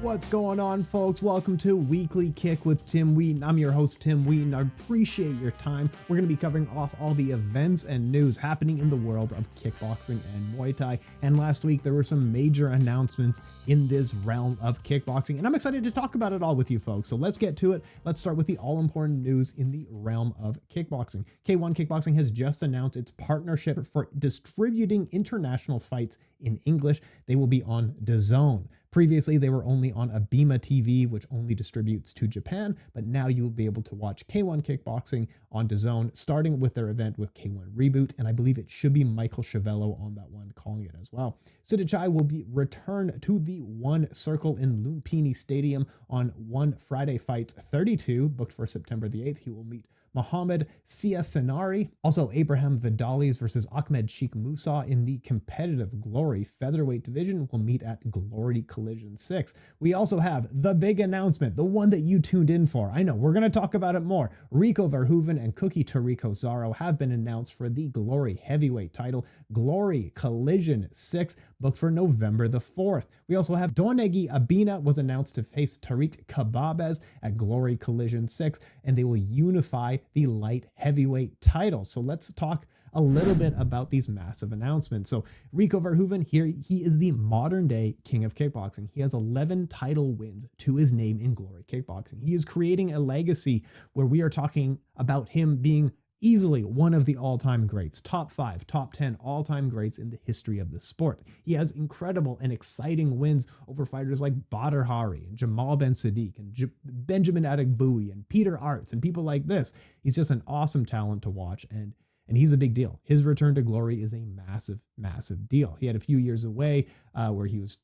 What's going on, folks? Welcome to Weekly Kick with Tim Wheaton. I'm your host, Tim Wheaton. I appreciate your time. We're going to be covering off all the events and news happening in the world of kickboxing and Muay Thai. And last week, there were some major announcements in this realm of kickboxing, and I'm excited to talk about it all with you folks. So let's get to it. Let's start with the all-important news in the realm of kickboxing. K1 Kickboxing has just announced its partnership for distributing international fights in English. They will be on DAZN. Previously, they were only on Abena TV, which only distributes to Japan, but now you will be able to watch K1 Kickboxing on DAZN, starting with their event with K1 Reboot, and I believe it should be Michael Chavello on that one calling it as well. Sidichai will be returned to the One Circle in Lumpini Stadium on One Friday Fights 32, booked for September the 8th. He will meet Mohamed Siasenari. Also, Abraham Vidales versus Ahmed Sheikh Musa in the competitive Glory featherweight division will meet at Glory Collision 6. We also have the big announcement, the one that you tuned in for. I know, we're going to talk about it more. Rico Verhoeven and Cookie Tariq Osaro have been announced for the Glory heavyweight title, Glory Collision 6, booked for November the 4th. We also have Donegi Abena was announced to face Tarik Khbabez at Glory Collision 6, and they will unify the light heavyweight title. So let's talk a little bit about these massive announcements. So Rico Verhoeven here, he is the modern day king of kickboxing. He has 11 title wins to his name in Glory Kickboxing. He is creating a legacy where we are talking about him being easily one of the all-time greats, top 5, top 10 all-time greats in the history of the sport. He has incredible and exciting wins over fighters like Badr Hari and Jamal Ben Sadiq and Benjamin Adegbuyi and Peter Arts and people like this. He's just an awesome talent to watch, and he's a big deal. His return to glory is a massive, massive deal. He had a few years away where he was,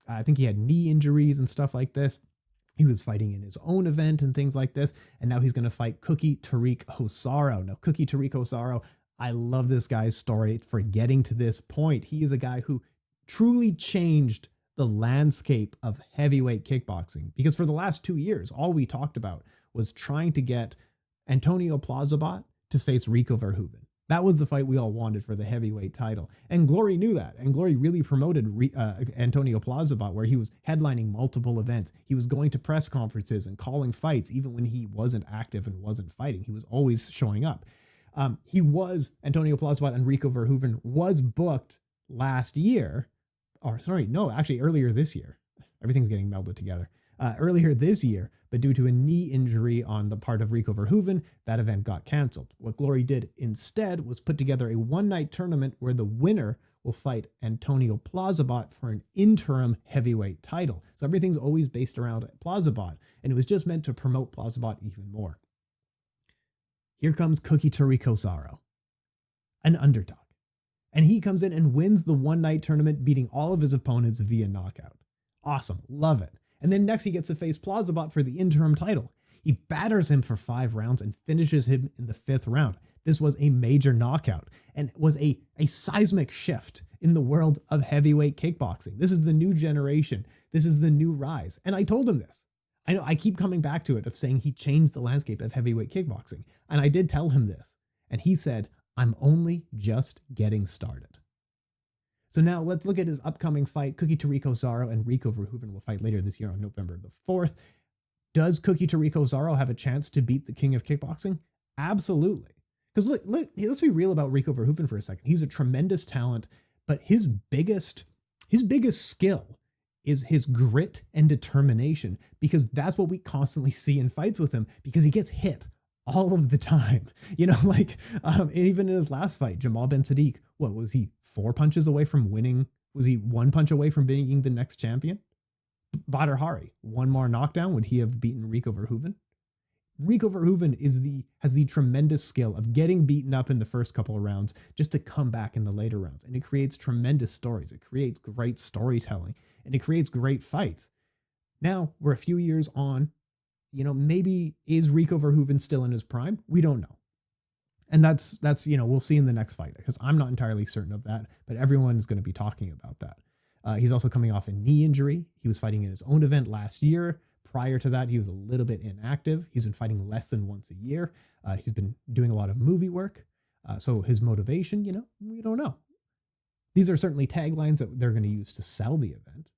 I think he had knee injuries and stuff like this. He was fighting in his own event and things like this, and now he's going to fight Cookie Tariq Osaro. Now, Cookie Tariq Osaro, I love this guy's story for getting to this point. He is a guy who truly changed the landscape of heavyweight kickboxing, because for the last 2 years, all we talked about was trying to get Antonio Plazabot to face Rico Verhoeven. That was the fight we all wanted for the heavyweight title. And Glory knew that. And Glory really promoted Antonio Plazabot, where he was headlining multiple events. He was going to press conferences and calling fights, even when he wasn't active and wasn't fighting. He was always showing up. Antonio Plazabot and Rico Verhoeven was booked last year. Earlier this year. Everything's getting melded together. Earlier this year, but due to a knee injury on the part of Rico Verhoeven, that event got canceled. What Glory did instead was put together a one-night tournament where the winner will fight Antonio Plazabot for an interim heavyweight title. So everything's always based around Plazabot, and it was just meant to promote Plazabot even more. Here comes Cookie Tariq Osaro, an underdog. And he comes in and wins the one-night tournament, beating all of his opponents via knockout. Awesome, love it. And then next he gets to face Plazabot for the interim title. He batters him for 5 rounds and finishes him in the 5th round. This was a major knockout and was a seismic shift in the world of heavyweight kickboxing. This is the new generation. This is the new rise. And I told him this. I know I keep coming back to it of saying he changed the landscape of heavyweight kickboxing. And I did tell him this. And he said, I'm only just getting started. So now let's look at his upcoming fight. Cookie Tariq Osaro and Rico Verhoeven will fight later this year on November the 4th. Does Cookie Tariq Osaro have a chance to beat the king of kickboxing? Absolutely. Because look, let's be real about Rico Verhoeven for a second. He's a tremendous talent, but his biggest skill is his grit and determination, because that's what we constantly see in fights with him, because he gets hit all of the time. Even in his last fight, Jamal Ben Sadiq, what was he, 4 punches away from winning? Was he 1 punch away from being the next champion? Badr Hari, 1 more knockdown, would he have beaten Rico Verhoeven? Rico Verhoeven has the tremendous skill of getting beaten up in the first couple of rounds just to come back in the later rounds. And it creates tremendous stories. It creates great storytelling, and it creates great fights. Now we're a few years on. Maybe is Rico Verhoeven still in his prime? We don't know. And that's we'll see in the next fight, because I'm not entirely certain of that, but everyone is going to be talking about that. He's also coming off a knee injury. He was fighting in his own event last year. Prior to that, he was a little bit inactive. He's been fighting less than once a year. He's been doing a lot of movie work. So his motivation, we don't know. These are certainly taglines that they're going to use to sell the event.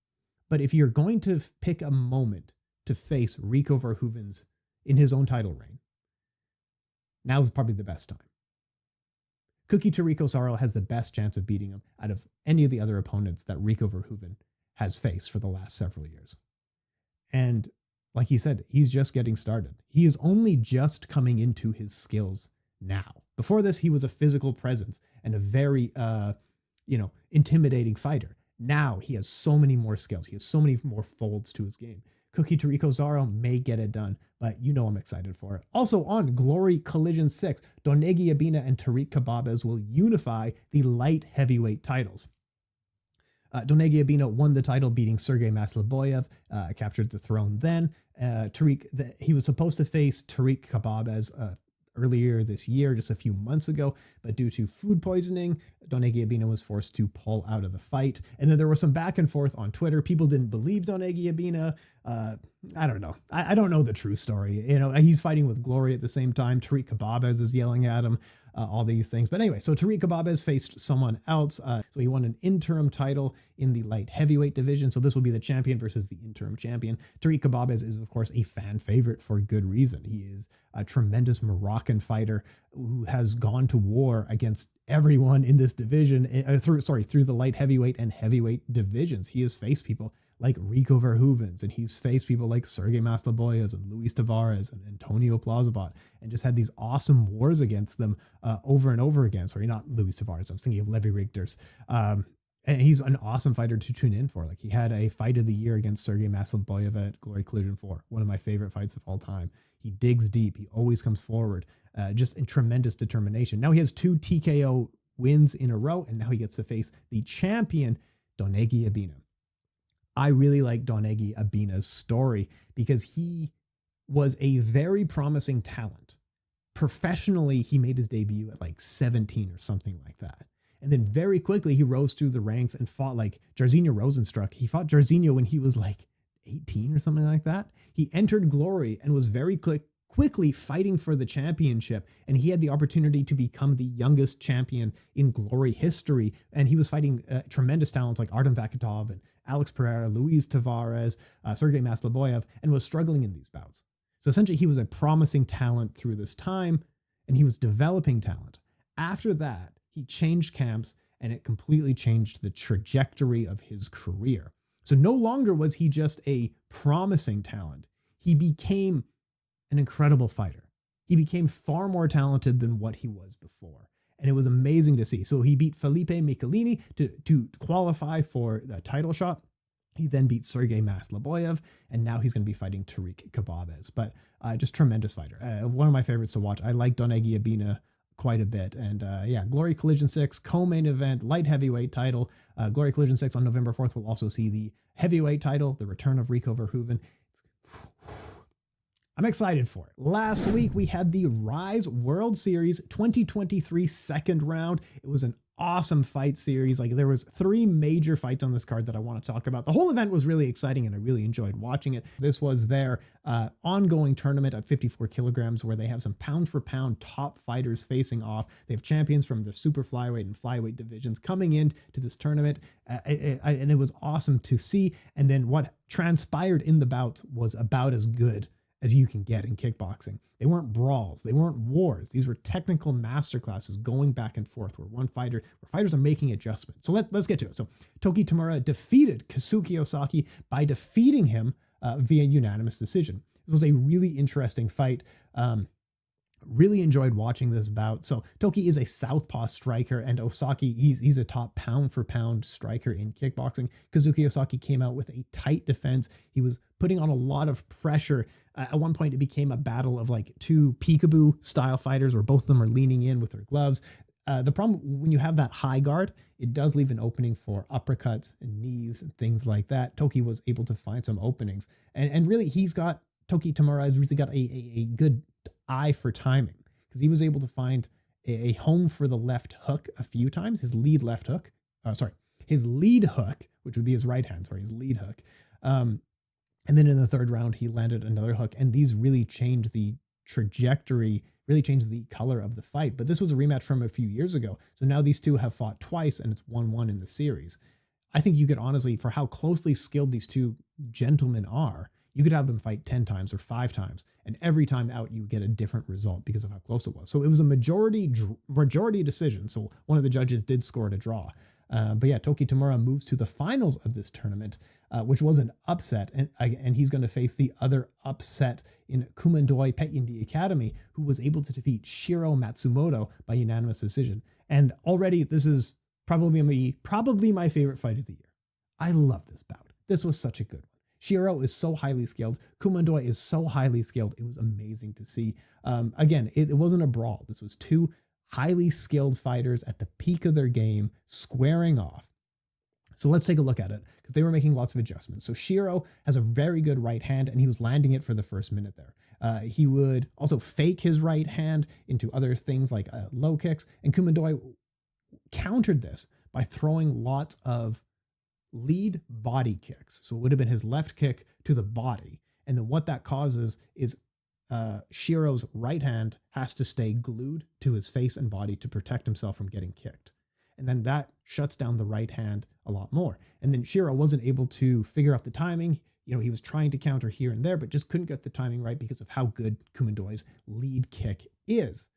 But if you're going to pick a moment to face Rico Verhoeven's in his own title reign, now's probably the best time. Tariq Osaro has the best chance of beating him out of any of the other opponents that Rico Verhoeven has faced for the last several years. And like he said, he's just getting started. He is only just coming into his skills now. Before this, he was a physical presence and a very, intimidating fighter. Now he has so many more skills. He has so many more folds to his game. Tariq Osaro may get it done, but I'm excited for it. Also on Glory Collision 6, Donegi Abena and Tarik Khbabez will unify the light heavyweight titles. Donegi Abena won the title, beating Sergey Masleboyev, captured the throne then. He was supposed to face Tarik Khbabez earlier this year, just a few months ago, but due to food poisoning, Donegi Abena was forced to pull out of the fight. And then there was some back and forth on Twitter. People didn't believe Donegi Abena. I don't know. I don't know the true story. He's fighting with Glory at the same time. Tarik Khbabez is yelling at him, all these things. But anyway, so Tarik Khbabez faced someone else. So he won an interim title in the light heavyweight division. So this will be the champion versus the interim champion. Tarik Khbabez is, of course, a fan favorite for good reason. He is a tremendous Moroccan fighter who has gone to war against everyone in this division, through the light heavyweight and heavyweight divisions. He has faced people like Rico Verhoeven, and he's faced people like Sergey Masleboyev and Luis Tavares and Antonio Plazabot, and just had these awesome wars against them over and over again. Sorry, not Luis Tavares. I was thinking of Levi Rigters. And he's an awesome fighter to tune in for. Like, he had a fight of the year against Sergey Masleboyev at Glory Collision 4, one of my favorite fights of all time. He digs deep. He always comes forward, just in tremendous determination. Now he has 2 TKO wins in a row, and now he gets to face the champion, Donegi Abena. I really like Donegi Abena's story because he was a very promising talent. Professionally, he made his debut at like 17 or something like that. And then very quickly, he rose through the ranks and fought like Jairzinho Rosenstruck. He fought Jairzinho when he was like 18 or something like that. He entered Glory and was very quickly fighting for the championship. And he had the opportunity to become the youngest champion in Glory history. And he was fighting tremendous talents like Artem Vakitov and Alex Pereira, Luis Tavares, Sergey Masleboyev, and was struggling in these bouts. So essentially, he was a promising talent through this time, and he was developing talent. After that, he changed camps, and it completely changed the trajectory of his career. So no longer was he just a promising talent. He became an incredible fighter. He became far more talented than what he was before. And it was amazing to see. So he beat Felipe Michelini to qualify for the title shot. He then beat Sergey Masleboyev, and now he's going to be fighting Tarik Khbabez. But just tremendous fighter. One of my favorites to watch. I like Donegi Abena quite a bit. And Glory Collision 6, co-main event, light heavyweight title. Glory Collision 6 on November 4th will also see the heavyweight title, the return of Rico Verhoeven. I'm excited for it. Last week, we had the Rise World Series 2023 second round. It was an awesome fight series. Like, there was 3 major fights on this card that I want to talk about. The whole event was really exciting, and I really enjoyed watching it. This was their ongoing tournament at 54 kilograms, where they have some pound for pound top fighters facing off. They have champions from the super flyweight and flyweight divisions coming in to this tournament. And it was awesome to see. And then what transpired in the bouts was about as good as you can get in kickboxing. They weren't brawls. They weren't wars. These were technical masterclasses going back and forth where fighters are making adjustments. So let's get to it. So Toki Tamaru defeated Kazuki Osaki by defeating him via unanimous decision. This was a really interesting fight. Really enjoyed watching this bout. So Toki is a southpaw striker, and Osaki, he's a top pound for pound striker in kickboxing. Kazuki Osaki came out with a tight defense. He was putting on a lot of pressure. At one point, it became a battle of like 2 peekaboo style fighters where both of them are leaning in with their gloves. The problem when you have that high guard, it does leave an opening for uppercuts and knees and things like that. Toki was able to find some openings, and really Toki Tamaru has really got a good eye for timing, because he was able to find a home for the left hook a few times, his lead hook, which would be his right hand, his lead hook. And then in the third round, he landed another hook, and these really changed the trajectory, really changed the color of the fight. But this was a rematch from a few years ago. So now these two have fought twice, and it's 1-1 in the series. I think you could honestly, for how closely skilled these two gentlemen are, you could have them fight 10 times or 5 times, and every time out you get a different result because of how close it was. So it was a majority decision. So one of the judges did score it a draw. But yeah, Toki Tamaru moves to the finals of this tournament, which was an upset, and he's going to face the other upset in Kumandoi Petchyindee Academy, who was able to defeat Shiro Matsumoto by unanimous decision. And already this is probably my favorite fight of the year. I love this bout. This was such a good one. Shiro is so highly skilled. Kumandoi is so highly skilled. It was amazing to see. Again, it wasn't a brawl. This was two highly skilled fighters at the peak of their game squaring off. So let's take a look at it, because they were making lots of adjustments. So Shiro has a very good right hand, and he was landing it for the first minute there. He would also fake his right hand into other things like low kicks, and Kumandoi countered this by throwing lots of lead body kicks. So it would have been his left kick to the body. And then what that causes is Shiro's right hand has to stay glued to his face and body to protect himself from getting kicked. And then that shuts down the right hand a lot more. And then Shiro wasn't able to figure out the timing. You know, he was trying to counter here and there, but just couldn't get the timing right because of how good Kumandoi's lead kick is.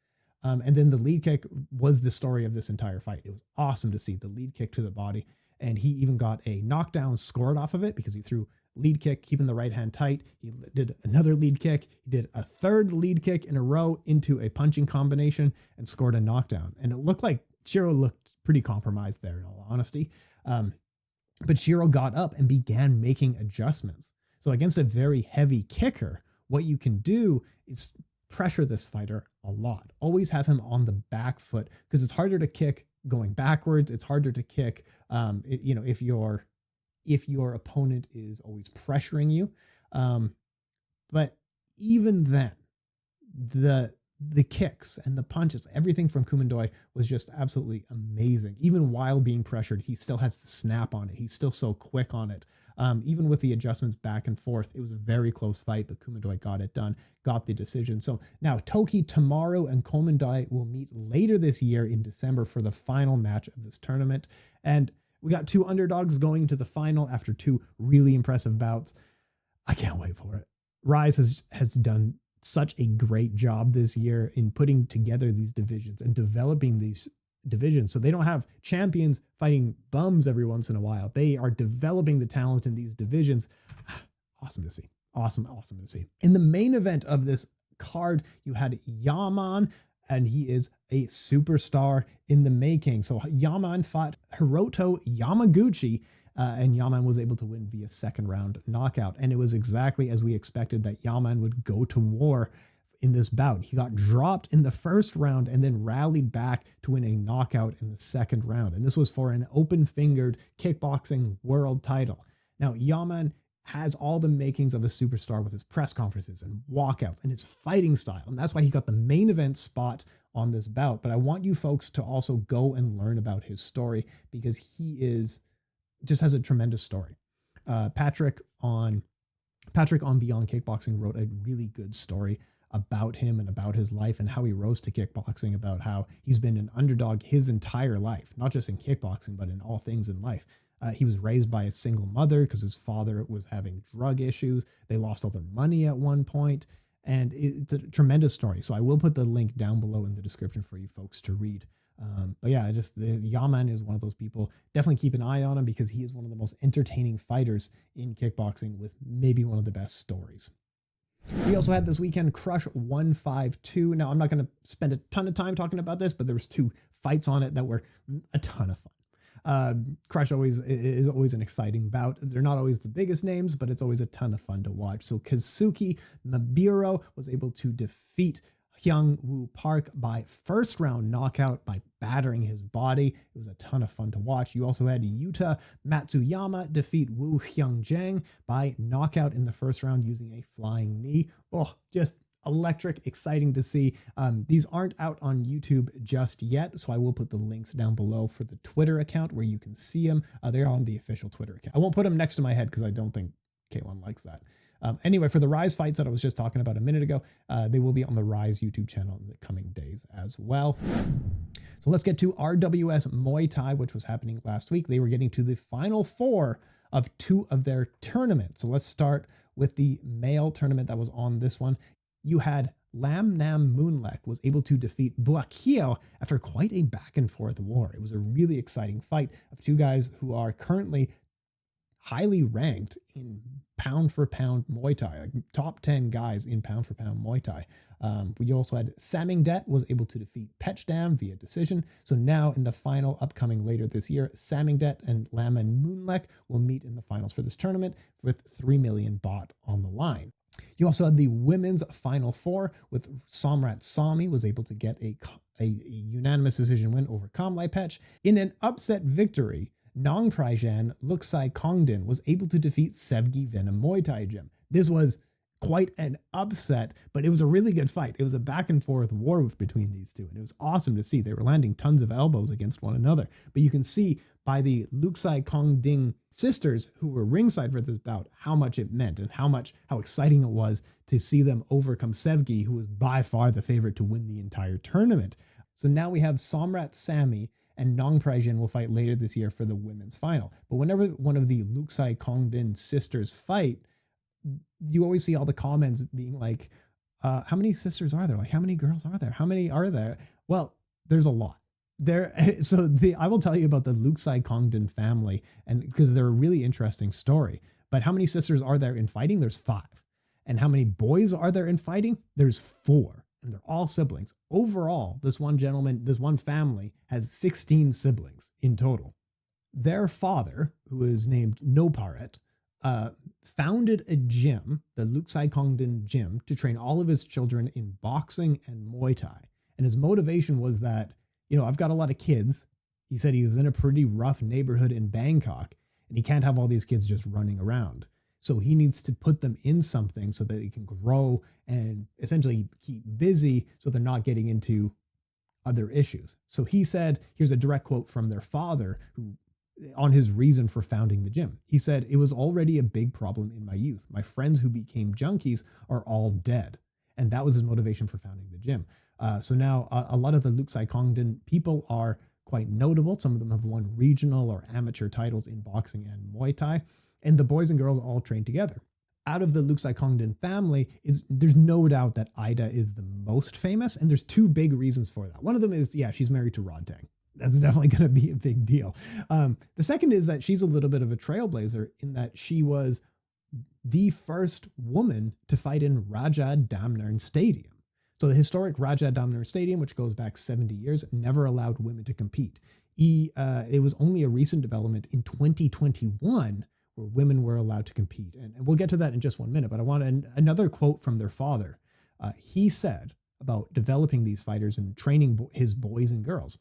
And then the lead kick was the story of this entire fight. It was awesome to see the lead kick to the body. And he even got a knockdown scored off of it because he threw lead kick, keeping the right hand tight. He did another lead kick. He did a third lead kick in a row into a punching combination and scored a knockdown. And it looked like Shiro looked pretty compromised there, in all honesty. But Shiro got up and began making adjustments. So against a very heavy kicker, what you can do is pressure this fighter a lot. Always have him on the back foot, because it's harder to kick going backwards. It's harder to kick, if your opponent is always pressuring you. But even then, the kicks and the punches, everything from Kumandoi was just absolutely amazing. Even while being pressured, he still has the snap on it. He's still so quick on it. Even with the adjustments back and forth, it was a very close fight, but Kumandoi got it done, got the decision. So now Toki Tamaru and Kumandoi will meet later this year in December for the final match of this tournament. And we got two underdogs going to the final after two really impressive bouts. I can't wait for it. Rise has done such a great job this year in putting together these divisions and developing these divisions. So they don't have champions fighting bums every once in a while. They are developing the talent in these divisions. Awesome to see. Awesome to see. In the main event of this card, you had Yaman, and he is a superstar in the making. So Yaman fought Hiroto Yamaguchi, and Yaman was able to win via second round knockout. And it was exactly as we expected that Yaman would go to war in this bout. He got dropped in the first round and then rallied back to win a knockout in the second round. And this was for an open-fingered kickboxing world title. Now, Yaman has all the makings of a superstar with his press conferences and walkouts and his fighting style. And that's why he got the main event spot on this bout. But I want you folks to also go and learn about his story, because he just has a tremendous story. Patrick on Beyond Kickboxing wrote a really good story about him and about his life and how he rose to kickboxing, about how he's been an underdog his entire life, not just in kickboxing, but in all things in life. He was raised by a single mother because his father was having drug issues. They lost all their money at one point, and it's a tremendous story. So I will put the link down below in the description for you folks to read. But yeah, Yaman is one of those people. Definitely keep an eye on him, because he is one of the most entertaining fighters in kickboxing with maybe one of the best stories. We also had this weekend Krush 152. Now, I'm not going to spend a ton of time talking about this, but there was two fights on it that were a ton of fun. Krush is always an exciting bout. They're not always the biggest names, but it's always a ton of fun to watch. So Kazuki Osaro was able to defeat Hyung Woo Park by first round knockout by battering his body. It was a ton of fun to watch. You also had Yuta Matsuyama defeat Woo Hyung Jang by knockout in the first round using a flying knee. Oh, just electric, exciting to see. These aren't out on YouTube just yet, so I will put the links down below for the Twitter account where you can see them. They're on the official Twitter account. I won't put them next to my head because I don't think K1 likes that. Anyway, for the Rise fights that I was just talking about a minute ago, they will be on the Rise YouTube channel in the coming days as well. So let's get to RWS Muay Thai, which was happening last week. They were getting to the final 4 of 2 of their tournaments. So let's start with the male tournament that was on this one. You had Lamnammoonlek was able to defeat Buakhiao after quite a back and forth war. It was a really exciting fight of 2 guys who are currently highly ranked in pound for pound Muay Thai, like top 10 guys in pound for pound Muay Thai. We also had Samingdet was able to defeat Petchdam via decision. So now in the final upcoming later this year, Samingdet and Lamnammoonlek will meet in the finals for this tournament with 3 million baht on the line. You also had the women's final 4 with Somratsamee was able to get a unanimous decision win over Kamlaipetch. In an upset victory, Ngaoprajan Looksaikongdin was able to defeat Sevgi Venom Muay Thai Gym. This was quite an upset, but it was a really good fight. It was a back and forth war between these two, and it was awesome to see. They were landing tons of elbows against one another, but you can see by the Looksaikongdin sisters who were ringside for this bout how much it meant and how exciting it was to see them overcome Sevgi, who was by far the favorite to win the entire tournament. So now we have Somratsamee and Ngaoprajan will fight later this year for the women's final. But whenever one of the Looksaikongdin sisters fight, you always see all the comments being like, how many sisters are there? Like, how many girls are there? How many are there? Well, there's a lot. I will tell you about the Looksaikongdin family, and because they're a really interesting story. But how many sisters are there in fighting? There's 5. And how many boys are there in fighting? There's 4. And they're all siblings. Overall, this one family has 16 siblings in total. Their father, who is named Ngaoprajan, founded a gym, the Looksaikongdin Gym, to train all of his children in boxing and Muay Thai. And his motivation was that, I've got a lot of kids. He said he was in a pretty rough neighborhood in Bangkok, and he can't have all these kids just running around. So he needs to put them in something so that they can grow and essentially keep busy so they're not getting into other issues. So he said, here's a direct quote from their father on his reason for founding the gym. He said, "It was already a big problem in my youth. My friends who became junkies are all dead." And that was his motivation for founding the gym. So now a lot of the Looksaikongdin people are quite notable. Some of them have won regional or amateur titles in boxing and Muay Thai. And the boys and girls all train together. Out of the Looksaikongdin family, there's no doubt that Ida is the most famous, and there's 2 big reasons for that. One of them is, she's married to Rodtang. That's definitely going to be a big deal. The second is that she's a little bit of a trailblazer in that she was the first woman to fight in Rajadamnern Stadium. So the historic Rajadamnern Stadium, which goes back 70 years, never allowed women to compete. It was only a recent development in 2021 where women were allowed to compete. And we'll get to that in just 1 minute, but I want another quote from their father. He said about developing these fighters and training his boys and girls.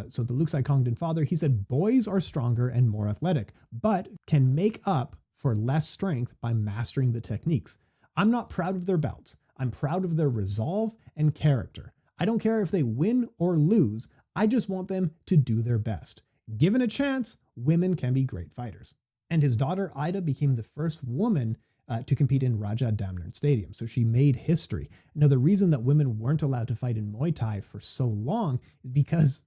So the Looksaikongdin father, he said, "Boys are stronger and more athletic, but can make up for less strength by mastering the techniques. I'm not proud of their bouts. I'm proud of their resolve and character. I don't care if they win or lose. I just want them to do their best. Given a chance, women can be great fighters." And his daughter, Ida, became the first woman to compete in Rajadamnern Stadium. So she made history. Now, the reason that women weren't allowed to fight in Muay Thai for so long is because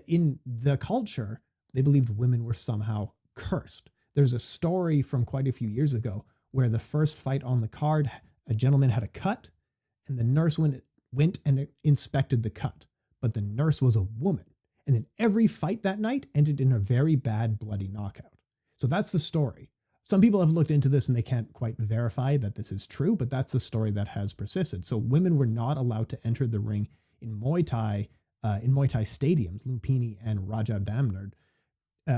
in the culture, they believed women were somehow cursed. There's a story from quite a few years ago where the first fight on the card, a gentleman had a cut, and the nurse went and inspected the cut. But the nurse was a woman. And then every fight that night ended in a very bad, bloody knockout. So that's the story. Some people have looked into this and they can't quite verify that this is true, but that's the story that has persisted. So women were not allowed to enter the ring in Muay Thai stadiums, Lumpini and Rajadamnern,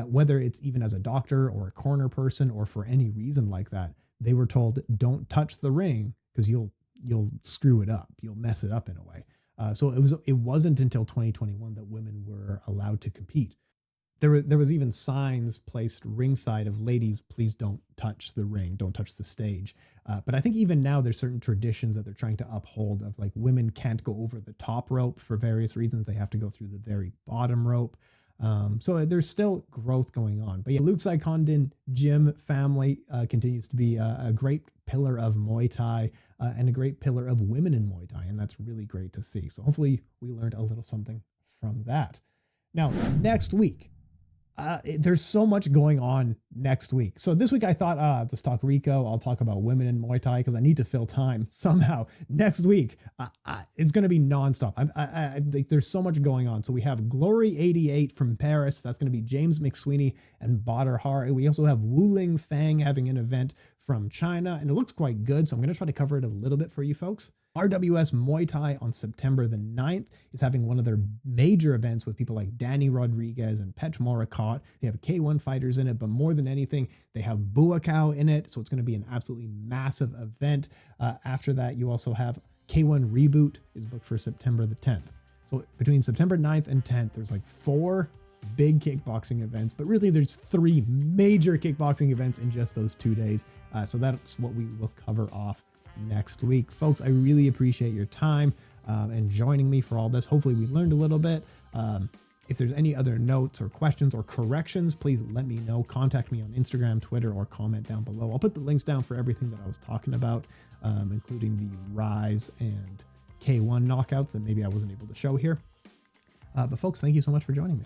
whether it's even as a doctor or a corner person or for any reason like that. They were told, don't touch the ring because you'll screw it up. You'll mess it up in a way. So it wasn't until 2021 that women were allowed to compete. There was even signs placed ringside of ladies, please don't touch the ring, don't touch the stage. But I think even now there's certain traditions that they're trying to uphold of like women can't go over the top rope for various reasons. They have to go through the very bottom rope. So there's still growth going on. But yeah, Looksaikongdin Gym family continues to be a great pillar of Muay Thai and a great pillar of women in Muay Thai. And that's really great to see. So hopefully we learned a little something from that. Now, next week, there's so much going on next week. So this week I thought, let's talk Rico. I'll talk about women in Muay Thai because I need to fill time somehow. Next week, it's going to be nonstop. I think there's so much going on. So we have Glory 88 from Paris. That's going to be James McSweeney and Badr Hari. We also have Wuling Fang having an event from China, and it looks quite good. So I'm going to try to cover it a little bit for you folks. RWS Muay Thai on September the 9th is having one of their major events with people like Danny Rodriguez and Petch Morakot. They have K1 fighters in it, but more than anything, they have Buakhiao in it. So it's going to be an absolutely massive event. After that, you also have K1 Reboot is booked for September the 10th. So between September 9th and 10th, there's like 4 big kickboxing events, but really there's 3 major kickboxing events in just those 2 days. So that's what we will cover off next week. Folks, I really appreciate your time and joining me for all this. Hopefully we learned a little bit. If there's any other notes or questions or corrections, please let me know. Contact me on Instagram, Twitter, or comment down below. I'll put the links down for everything that I was talking about, including the Rise and K1 knockouts that maybe I wasn't able to show here. But folks, thank you so much for joining me.